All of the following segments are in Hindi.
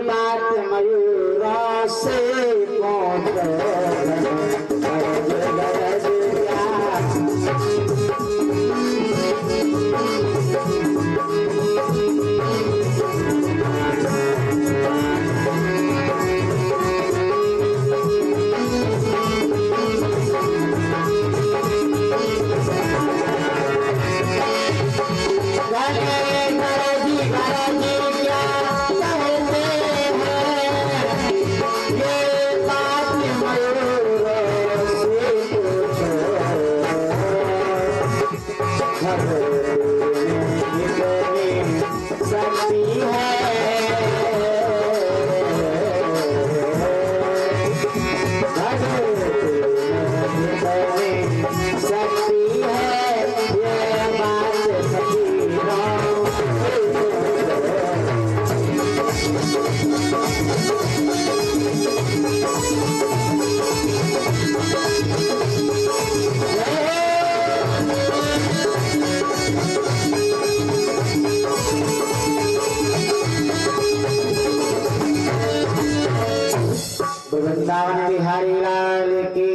बात मयूरा से वृंदावन बिहारी लाल की।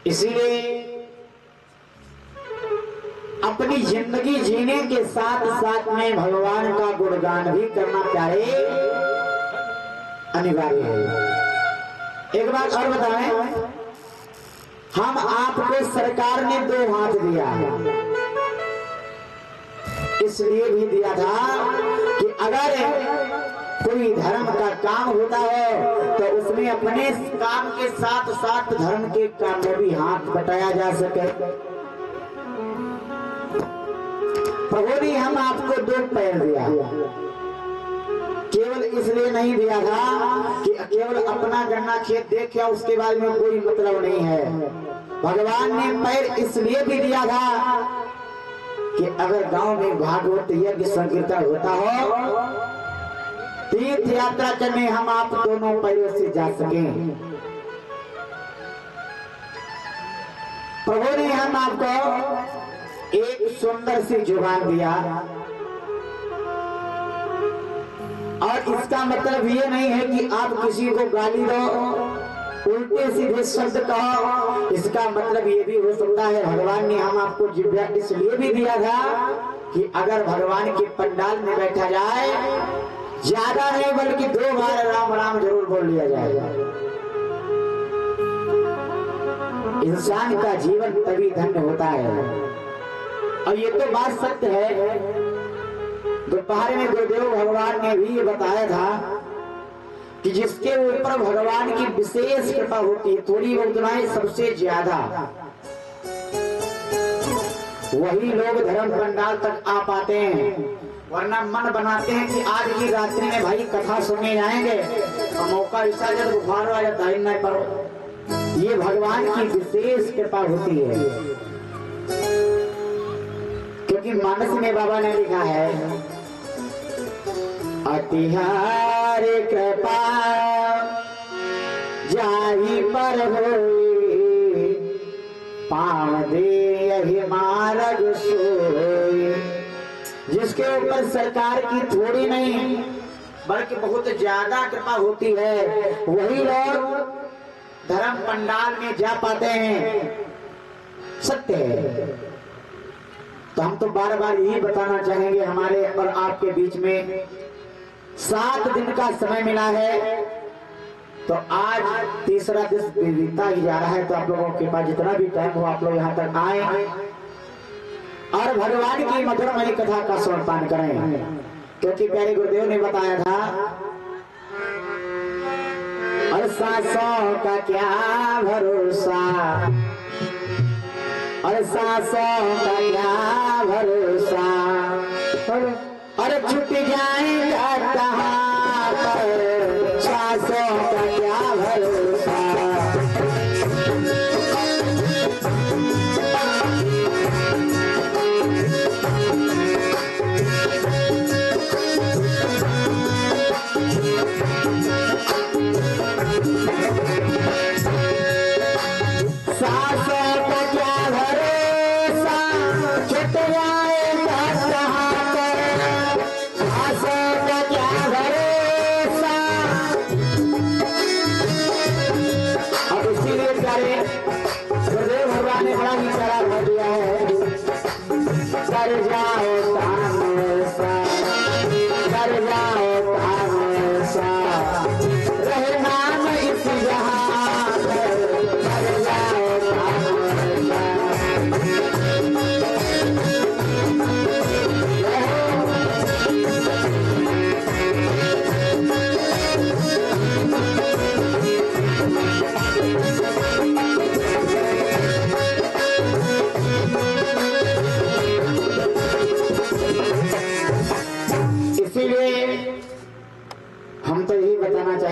इसीलिए अपनी जिंदगी जीने के साथ साथ में भगवान का गुणगान भी करना प्यारे अनिवार्य है। एक बात और बताएं, हम आपको सरकार ने 2 हाथ दिया, इसलिए भी दिया था कि अगर कोई धर्म का काम होता है तो उसमें अपने काम के साथ साथ धर्म के काम में भी हाथ बटाया जा सके। प्रभु ने हम आपको 2 पैर दिया, केवल इसलिए नहीं दिया था कि केवल अपना गन्ना खेत देख या उसके बारे में कोई मतलब नहीं है। भगवान ने पैर इसलिए भी दिया था कि अगर गांव में भागवत यज्ञ संकीर्तन होता हो, तीर्थ यात्रा करने हम आप दोनों पैरों से जा सकें। प्रभु ने हम आपको एक सुंदर सी जुबान दिया, और इसका मतलब ये नहीं है कि आप किसी को गाली दो, उल्टे सीधे शब्द कहो। इसका मतलब ये भी हो सकता है भगवान ने हम आपको जिह्वा इसलिए भी दिया था कि अगर भगवान के पंडाल में बैठा जाए, ज्यादा नहीं बल्कि 2 बार राम राम जरूर बोल लिया जाएगा। इंसान का जीवन तभी धन्य होता है। और ये तो बात सत्य है। दोपहर में गुरुदेव भगवान ने भी ये बताया था कि जिसके ऊपर भगवान की विशेष कृपा होती है, थोड़ी बहुत नहीं सबसे ज्यादा, वही लोग धर्म पंडाल तक आ पाते हैं। वरना मन बनाते हैं कि आज की रात्रि में भाई कथा सुनने जाएंगे, और मौका ऐसा जब बुखार आ जाता है नहीं पर ये भगवान की विशेष कृपा होती है। क्योंकि मानस में बाबा ने लिखा है, अतिहार कृपा जाहि पर होई, पाव दे यही मार्ग सोई। जिसके ऊपर सरकार की थोड़ी नहीं बल्कि बहुत ज्यादा कृपा होती है, वही लोग धर्म पंडाल में जा पाते हैं। सत्य है। तो हम तो बार बार यही बताना चाहेंगे, हमारे और आपके बीच में 7 दिन का समय मिला है, तो आज तीसरा दिन बीतता ही जा रहा है। तो आप लोगों के पास जितना भी टाइम हो आप लोग यहाँ तक आए और भगवान की मधुरमयी कथा का श्रवण करें। क्योंकि प्यारे गुरुदेव ने बताया था, और सांसों का क्या भरोसा, और सांसों का क्या भरोसा, और छूट जाएगा कहाँ पर, सांसों का क्या भरोसा। क्या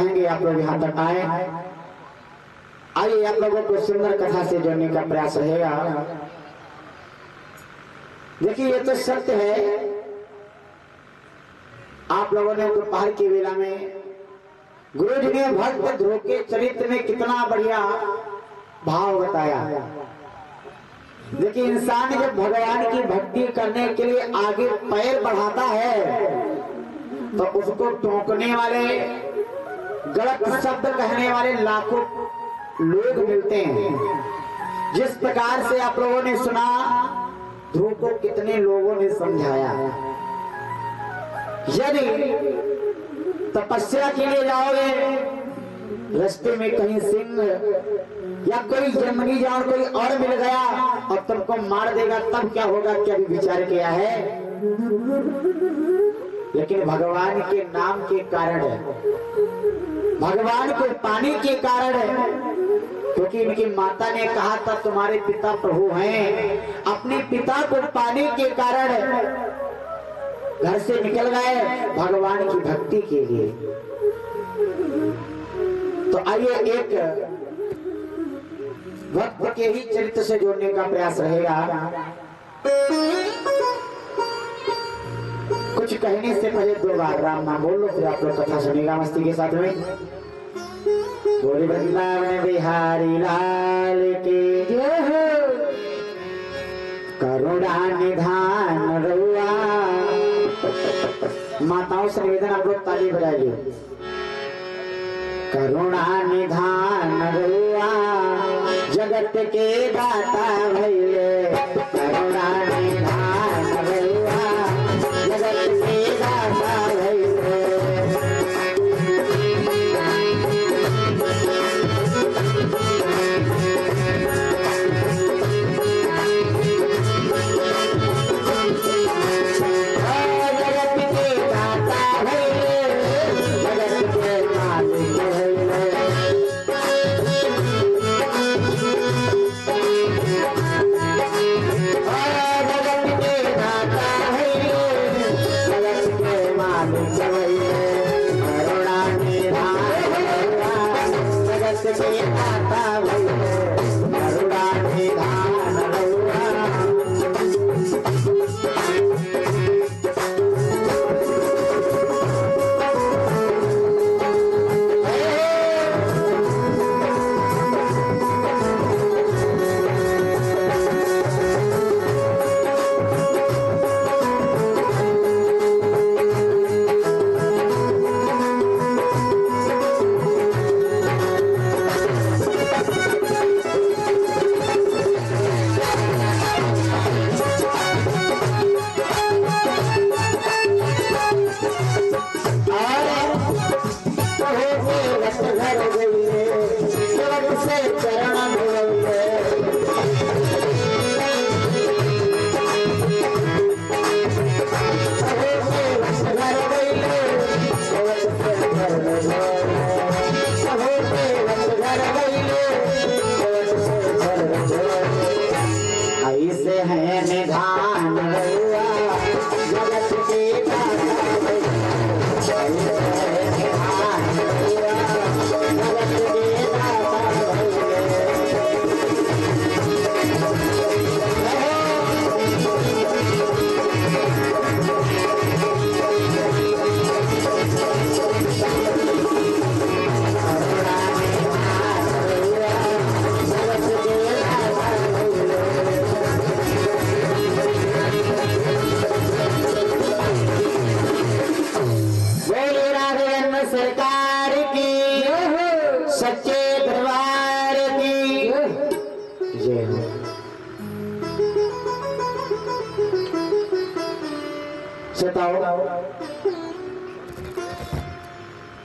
कहेंगे आप लोग यहाँ तक आए। आइए आप लोगों को सुंदर कथा से जोड़ने का प्रयास रहेगा। देखिए ये तो सत्य है, आप लोगों ने दोपहर की वेला में गुरु जी ने भक्त ध्रुव के चरित्र में कितना बढ़िया भाव बताया। देखिए इंसान जब भगवान की भक्ति करने के लिए आगे पैर बढ़ाता है तो उसको टोकने वाले, गलत शब्द कहने वाले लाखों लोग मिलते हैं। जिस प्रकार से आप लोगों ने सुना, ध्रुव को कितने लोगों ने समझाया। यदि तपस्या के लिए जाओगे, रास्ते में कहीं सिंह या कोई जंगली जानवर कोई और मिल गया और तुमको मार देगा, तब क्या होगा, क्या भी विचार किया है। लेकिन भगवान के नाम के कारण, भगवान को पाने के कारण, क्योंकि इनकी माता ने कहा था तुम्हारे पिता प्रभु हैं, अपने पिता को पाने के कारण घर से निकल गए भगवान की भक्ति के लिए। तो आइए एक भक्त के ही चरित्र से जोड़ने का प्रयास रहेगा। कुछ कहने से पहले 2 बार राम नाम बोल लो, फिर आप लोग कथा सुनेगा मस्ती के साथ में। बोले वृंदावन बिहारी लाल के जय हो, करुणा निधान रउआ। माताओं से निवेदन, आप लोग ताली बजाइए। करुणा निधान रउआ, जगत के दाता भइले। करुणा निधान रउआ, जगत के दाता भइले।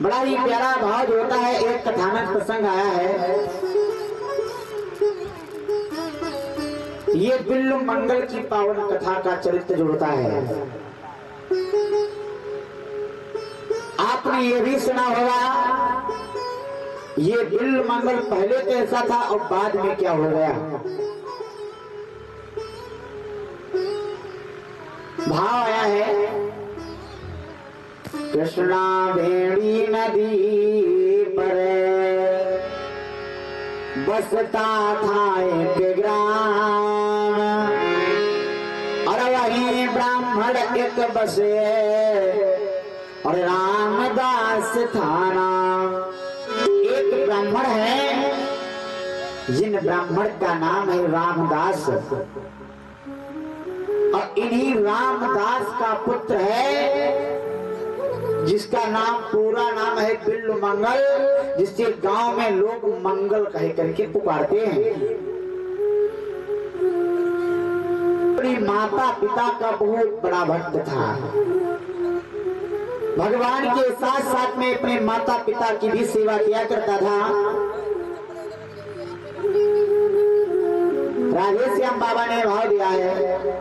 बड़ा ही प्यारा भाव जो होता है। एक कथानक प्रसंग आया है, ये बिल्लू मंगल की पावन कथा का चरित्र जोड़ता है। आपने ये भी सुना होगा, ये बिल्लू मंगल पहले कैसा था और बाद में क्या हो गया। भाव आया है, कृष्णा भेड़ी नदी बसता था एक ग्राम, और वहीं ब्राह्मण एक बसे और रामदास था नाम। एक ब्राह्मण है जिन ब्राह्मण का नाम है रामदास, और इन्हीं रामदास का पुत्र है जिसका नाम पूरा नाम है बिल्लु मंगल, जिससे गांव में लोग मंगल कह करके पुकारते हैं। अपनी माता पिता का बहुत बड़ा भक्त था, भगवान के साथ साथ में अपने माता पिता की भी सेवा किया करता था। राधे श्याम बाबा ने भाव दिया है,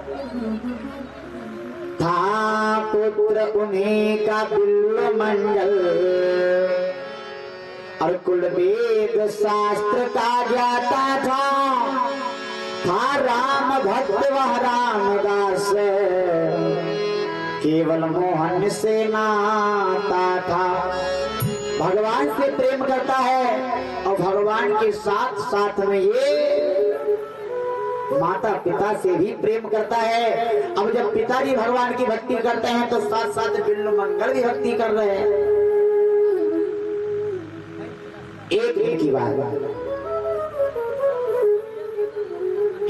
था पुत्र उन्हीं का बिल्लु मंगल, और कुल वेद शास्त्र का ज्ञाता था राम भक्त वह रामदास, केवल मोहन से नाता था। भगवान से प्रेम करता है और भगवान के साथ साथ में ये माता पिता से भी प्रेम करता है। अब जब पिताजी भगवान की भक्ति करते हैं तो साथ साथ बिल्लु मंगल भी भक्ति कर रहे हैं। एक दिन की बात,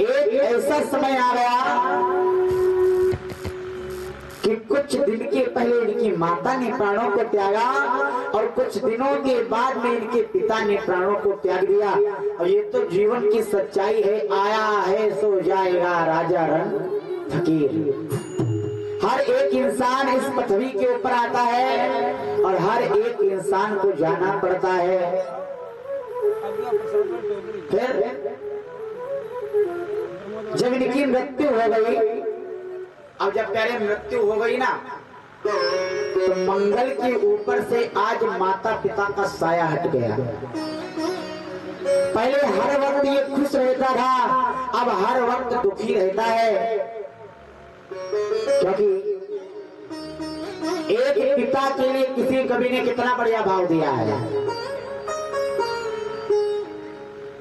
एक ऐसा समय आ गया कि कुछ दिन के पहले इनकी माता ने प्राणों को त्यागा, और कुछ दिनों के बाद में इनके पिता ने प्राणों को त्याग दिया। और ये तो जीवन की सच्चाई है, आया है सो जाएगा राजा रंग फकीर। हर एक इंसान इस पृथ्वी के ऊपर आता है और हर एक इंसान को जाना पड़ता है। फिर जब इनकी मृत्यु हो गई, अब जब पहले मृत्यु हो गई ना, तो मंगल के ऊपर से आज माता पिता का साया हट गया। पहले हर वक्त ये खुश रहता था, अब हर वक्त दुखी रहता है, क्योंकि एक पिता के लिए किसी कवि ने कितना बढ़िया भाव दिया है।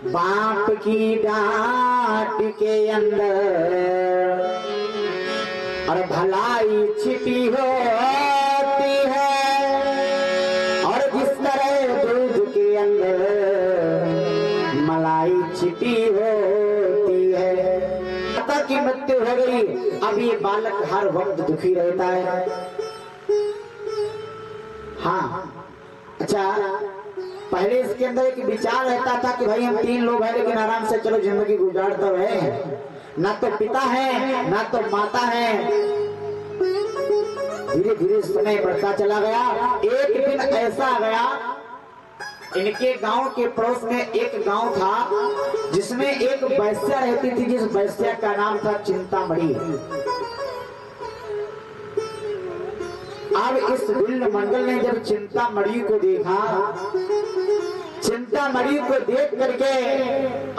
बाप की डांट के अंदर और भलाई छिपी होती है, और जिस तरह दूध के अंदर मलाई छिपी होती है। माता की मृत्यु हो गई, अब ये बालक हर वक्त दुखी रहता है। हाँ, अच्छा, पहले इसके अंदर एक विचार रहता था कि भाई हम 3 लोग हैं लेकिन आराम से चलो जिंदगी गुजारते रहे, ना तो पिता है ना तो माता है। धीरे धीरे समय बढ़ता चला गया। एक दिन ऐसा आ गया, इनके गांव के पड़ोस में एक गांव था जिसमें एक वैश्या रहती थी, जिस वैश्या का नाम था चिंतामणि। अब इस बिल्लु मंगल ने जब चिंतामणि को देखा, चिंतामणि को देख करके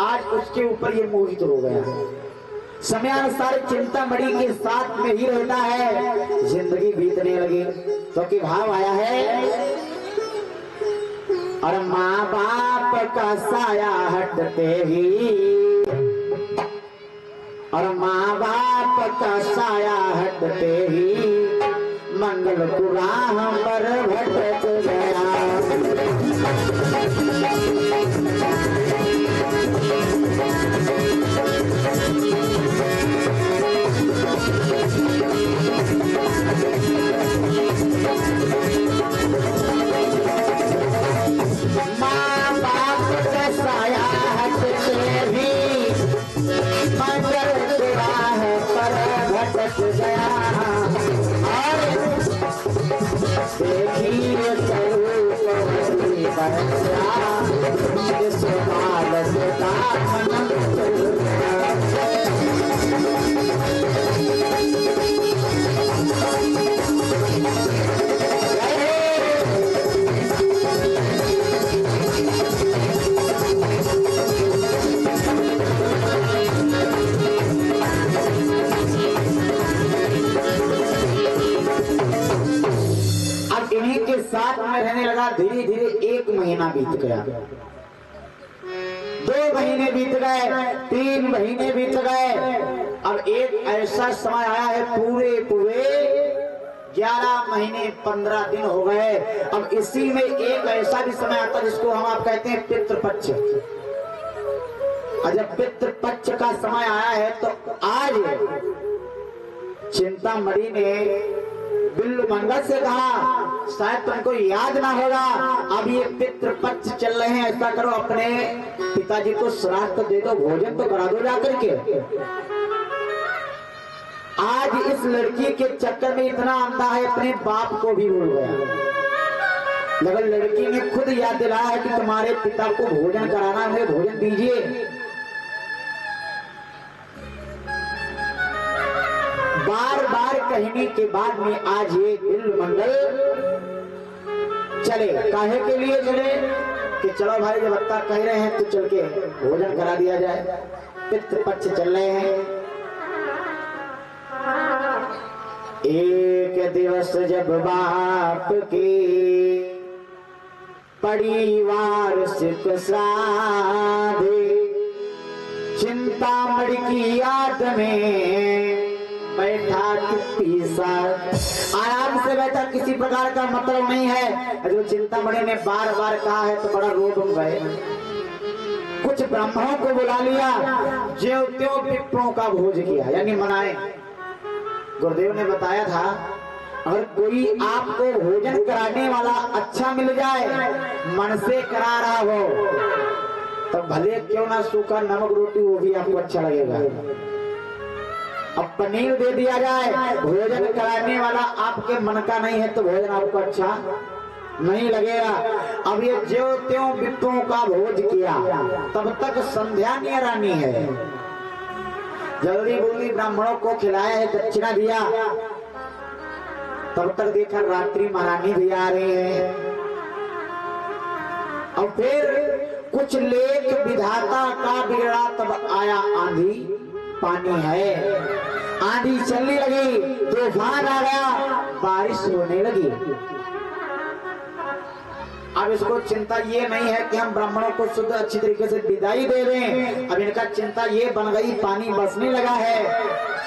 आज उसके ऊपर ये मोहित हो गया। समयानुसार चिंतामणि के साथ में ही रहता है, जिंदगी बीतने लगी। क्योंकि भाव आया है, और माँ बाप का साया हटते ही, और माँ बाप का साया हटते ही मंगल कुराह पर भटक गया। माँ बाप का साया हटते ही मंगल कुराह पर भटक गया। देखिए साथ में रहने लगा। धीरे धीरे 1 महीना बीत गया। 2 महीने बीत गए, 3 महीने बीत गए। अब एक ऐसा समय आया है, पूरे 11 महीने 15 दिन हो गए। अब इसी में एक ऐसा भी समय आता है जिसको हम आप कहते हैं पितृपक्ष। और जब पितृपक्ष का समय आया है तो आज चिंतामणि ने बिल्लू मंगल से कहा, शायद तुमको याद ना होगा, अब ये पितृपक्ष चल रहे हैं, ऐसा करो अपने पिताजी को श्राद्ध दे दो, भोजन तो करा दो जाकर के। आज इस लड़की के चक्कर में इतना अंधा है, अपने बाप को भी भूल गया। मगर लड़की ने खुद याद दिलाया है कि तुम्हारे पिता को भोजन कराना, मुझे भोजन दीजिए। बार बार कहने के बाद में आज ये बिल्लू मंगल चले। काहे के लिए चले कि चलो भाई जब अत्ता कह रहे हैं तो चल के भोजन करा दिया जाए। पितृपक्ष चल रहे हैं। एक दिवस जब बाप की परिवार से प्रसादे, चिंतामणि की याद में बैठा पीसा, आराम से बैठा, किसी प्रकार का मतलब नहीं है। जो चिंतामणि ने बार बार कहा है तो बड़ा रो डूब गए। कुछ ब्राह्मणों को बुला लिया, ज्यों त्यों पिपरों का भोज किया, यानी मनाए। गुरुदेव ने बताया था अगर कोई आपको भोजन कराने वाला अच्छा मिल जाए, मन से करा रहा हो, तो भले क्यों ना सूखा नमक रोटी वो भी आपको अच्छा लगेगा। अब पनीर दे दिया जाए, भोजन कराने वाला आपके मन का नहीं है तो भोजन आपको अच्छा नहीं लगेगा। अब ये ज्यों त्यों पिपरों का भोज किया, तब तक संध्या नियर आनी है। जल्दी बुल्दी ब्राह्मणों को खिलाया है, दक्षिणा दिया, तब तक देखा रात्रि महारानी भी आ रही है। और फिर कुछ लेख विधाता का बिगड़ा, तब आया आंधी पानी है। आंधी चलने लगी, तूफान आ गया, बारिश होने लगी। अब इसको चिंता ये नहीं है कि हम ब्राह्मणों को शुद्ध अच्छी तरीके से विदाई दे दें। अब इनका चिंता ये बन गई, पानी बरसने लगा है,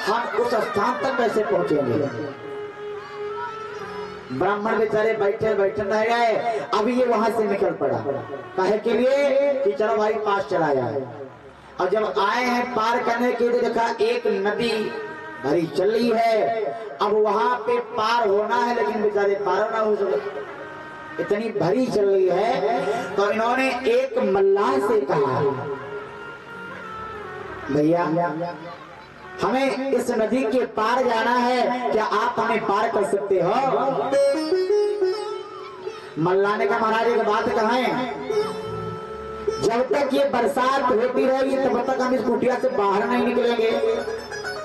हम उस स्थान तक कैसे पहुंचेंगे। ब्राह्मण बेचारे बैठे बैठे रह गए। अब ये वहां से निकल पड़ा, काहे के लिए कि चलो भाई पास चला जाए। और जब आए हैं पार करने के लिए, देखा एक नदी भरी चल रही है। अब वहां पे पार होना है, लेकिन बेचारे पार ना हो सके, इतनी भरी चल रही है। तो इन्होंने एक मल्लाह से कहा, भैया हमें इस नदी के पार जाना है, क्या आप हमें पार कर सकते हो। मल्लाह ने कहा, महाराज एक बात कहें, जब तक ये बरसात होती रहेगी तब तक हम इस कुटिया से बाहर नहीं निकलेंगे।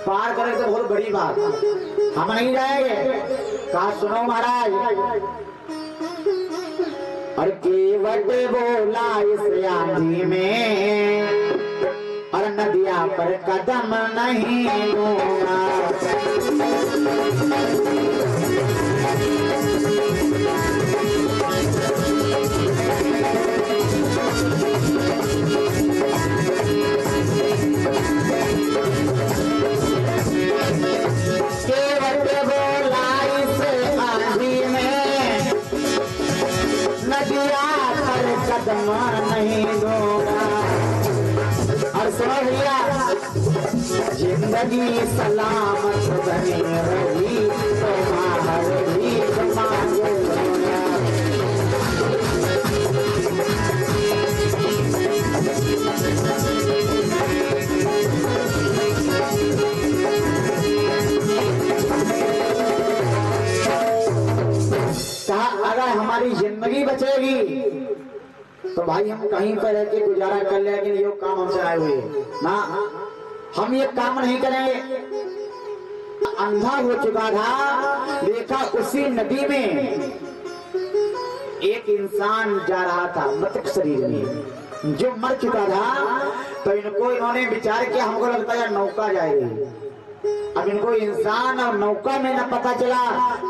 पार करें तो बहुत बड़ी बात, हम नहीं जाएंगे। कहा सुनो महाराज, और केवट बोला इस आंधी में, और नदिया पर कदम नहीं लूंगा। कदम नहीं दूंगा। और सुनो भैया, जिंदगी सलामत बनी रही तुम्हारे भीख मांगूंगा। कहा अगर हमारी जिंदगी बचेगी तो भाई हम कहीं पर रह के गुजारा कर ले, लेकिन ये काम हमसे आए हुए ना, हम ये काम नहीं करेंगे। अंधा हो चुका था, देखा उसी नदी में एक इंसान जा रहा था मृतक शरीर में, जो मर चुका था। तो इन्होंने विचार किया, हमको लगता है नौका जाएगी। अब इनको इंसान और नौका में न पता चला,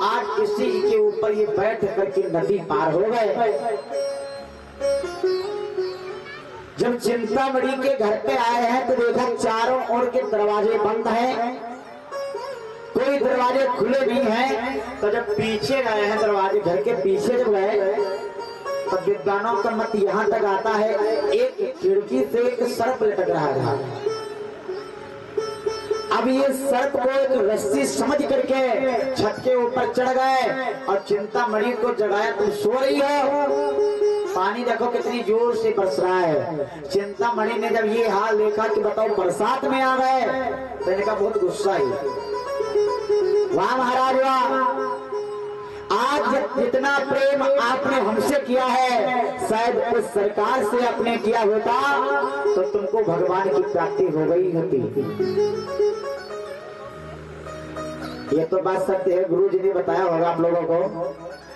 आज इसी के ऊपर ये बैठ करके नदी पार हो गए। जब चिंतामणि के घर पे आए हैं तो देखा चारों ओर के दरवाजे बंद हैं, कोई दरवाजे खुले नहीं हैं। तो जब पीछे गए हैं दरवाजे, घर के पीछे जब गए तो विद्वानों का मत यहाँ तक आता है, एक खिड़की से एक सर्प लटक रहा था। अब ये सर्प को एक रस्सी समझ करके छत के ऊपर चढ़ गए और चिंतामणि को जगाया, तुम सो रही हो? पानी देखो कितनी जोर से बरस रहा है। चिंतामणि ने जब ये हाल देखा कि बताओ बरसात में आ गए, तो इनका बहुत गुस्सा ही। वाह महाराज वाह, आज जितना प्रेम आपने हमसे किया है शायद उस सरकार से आपने किया होता तो तुमको भगवान की प्राप्ति हो गई होती। ये तो बात सत्य है, गुरु जी ने बताया होगा आप लोगों को।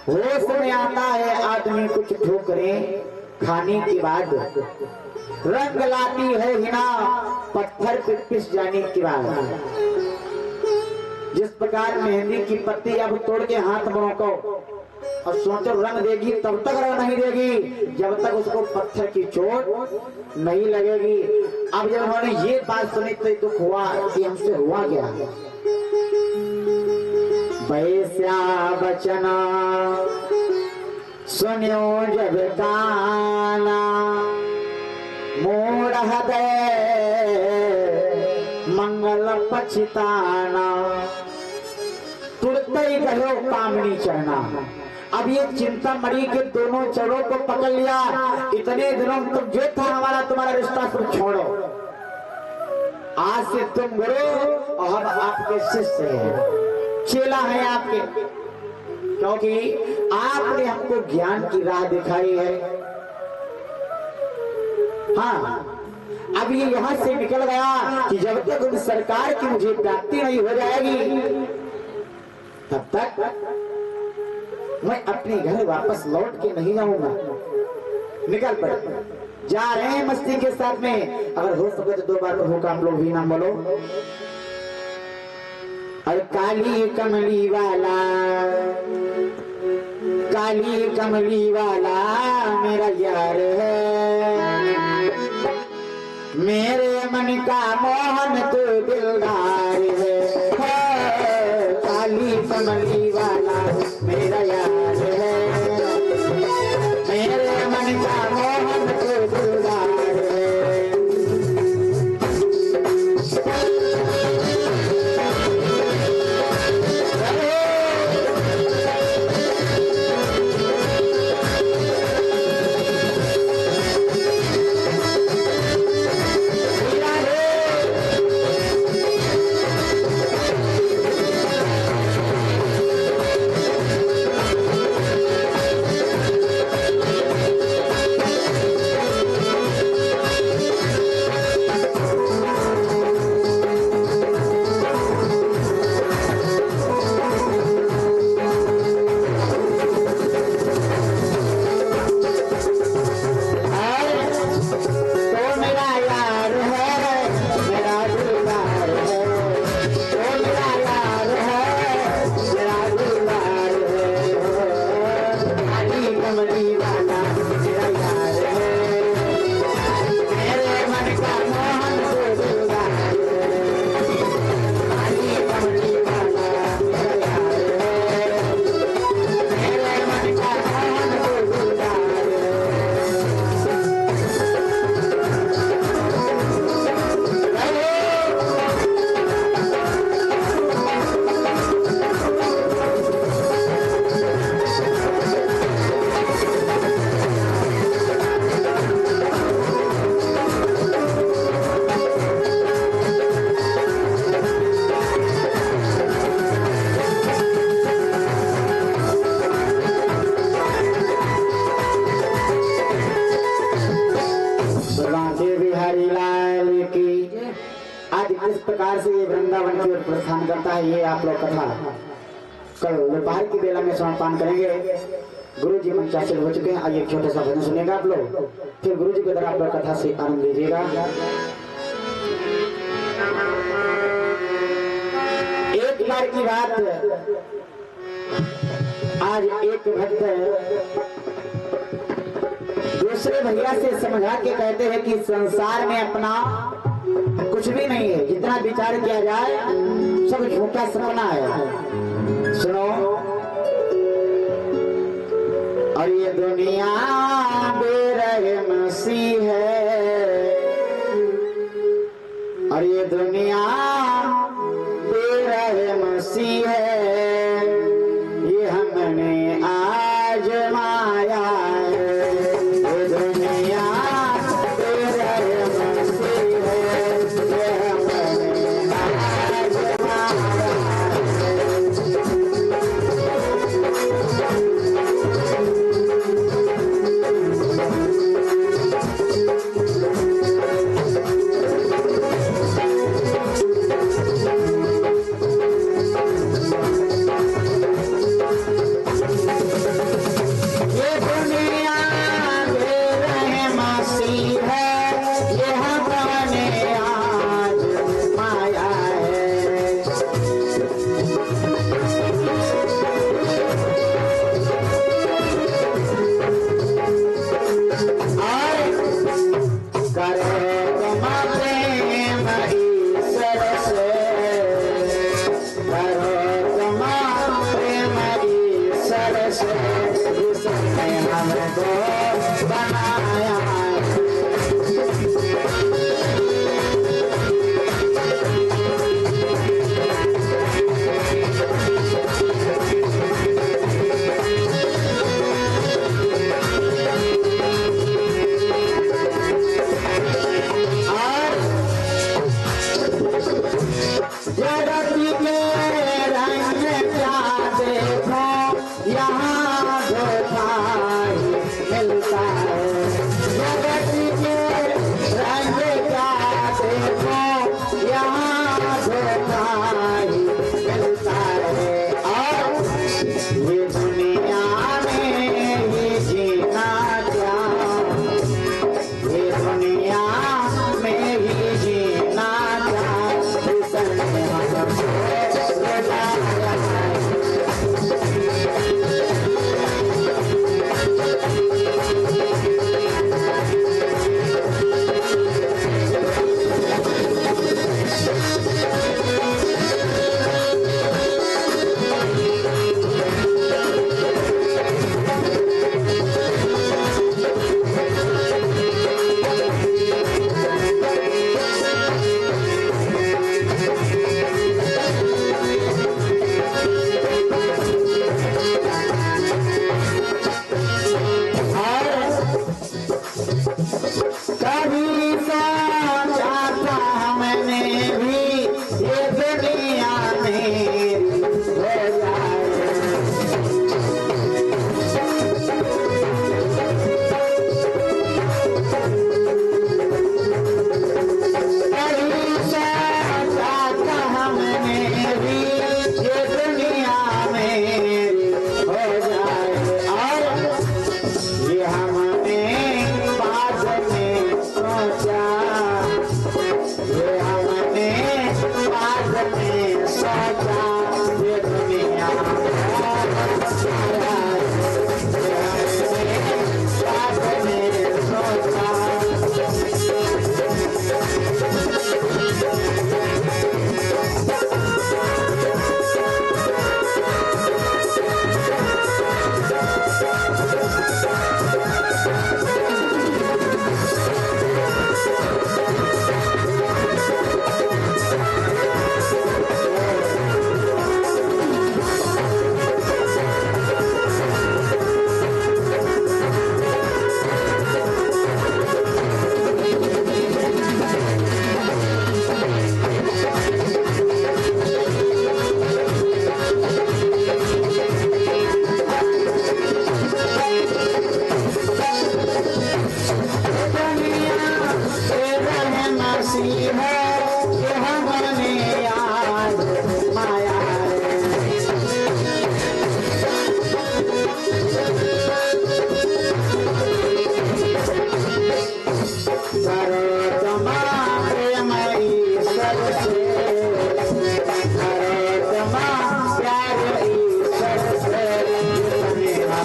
होश में आता है आदमी कुछ ठोकरें खाने के बाद, रंग लाती है हिना पत्थर पे पिस जाने के बाद। जिस प्रकार मेहंदी की पत्ती अब तोड़ के हाथ में रखो और सोचो रंग देगी, तब तक रंग नहीं देगी जब तक उसको पत्थर की चोट नहीं लगेगी। अब जब उन्होंने ये बात सुनी तो दुख हुआ कि हमसे हुआ क्या। वैस्या बचना सुन्यो जब काना, मोड़ हृदय मंगल पछिताना, तुरते ही गयो कामनी चढ़ना। अब ये चिंतामणि के दोनों चरणों को पकड़ लिया। इतने दिनों तक जो था हमारा तुम्हारा रिश्ता सब छोड़ो, आज से तुम गुरु और हम आपके शिष्य हैं, चेला है आपके, क्योंकि आपने हमको ज्ञान की राह दिखाई है। हाँ, अब ये यहाँ से निकल गया कि जब तक उन सरकार की मुझे प्राप्ति नहीं हो जाएगी तब तक मैं अपने घर वापस लौट के नहीं जाऊंगा। निकल पड़े, जा रहे हैं मस्ती के साथ में। अगर हो सके तो 2 बार होगा, आप लोग भी नाम बोलो। अरे काली कमली वाला, काली कमली वाला मेरा यार है, मेरे मन का मोहन तो दिलदार है। काली कमली वाला मेरा यार है, मेरे मन का मोहन तो दिलदार है। इस प्रकार से ये वृंदावन की ओर प्रस्थान करता है। ये आप लोग कथा कल दोपहर की बेला में समापन करेंगे। गुरु जी मंचासीन हो चुके हैं। आइए एक छोटा सा भजन सुनेगा आप लोग, फिर गुरु जी की तरह आप लोग कथा से आनंद लीजिएगा। एक बार की बात, आज एक भक्त दूसरे भैया से समझा के कहते हैं कि संसार में अपना कुछ भी नहीं है, जितना विचार किया जाए सब झूठा सपना है। सुनो, और ये दुनिया बेरहम सी है, और ये दुनिया बेरहम सी है, ये हमने आजमाया है। ये दुनिया बेरहम सी है, ये हमने आजमाया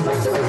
Bye.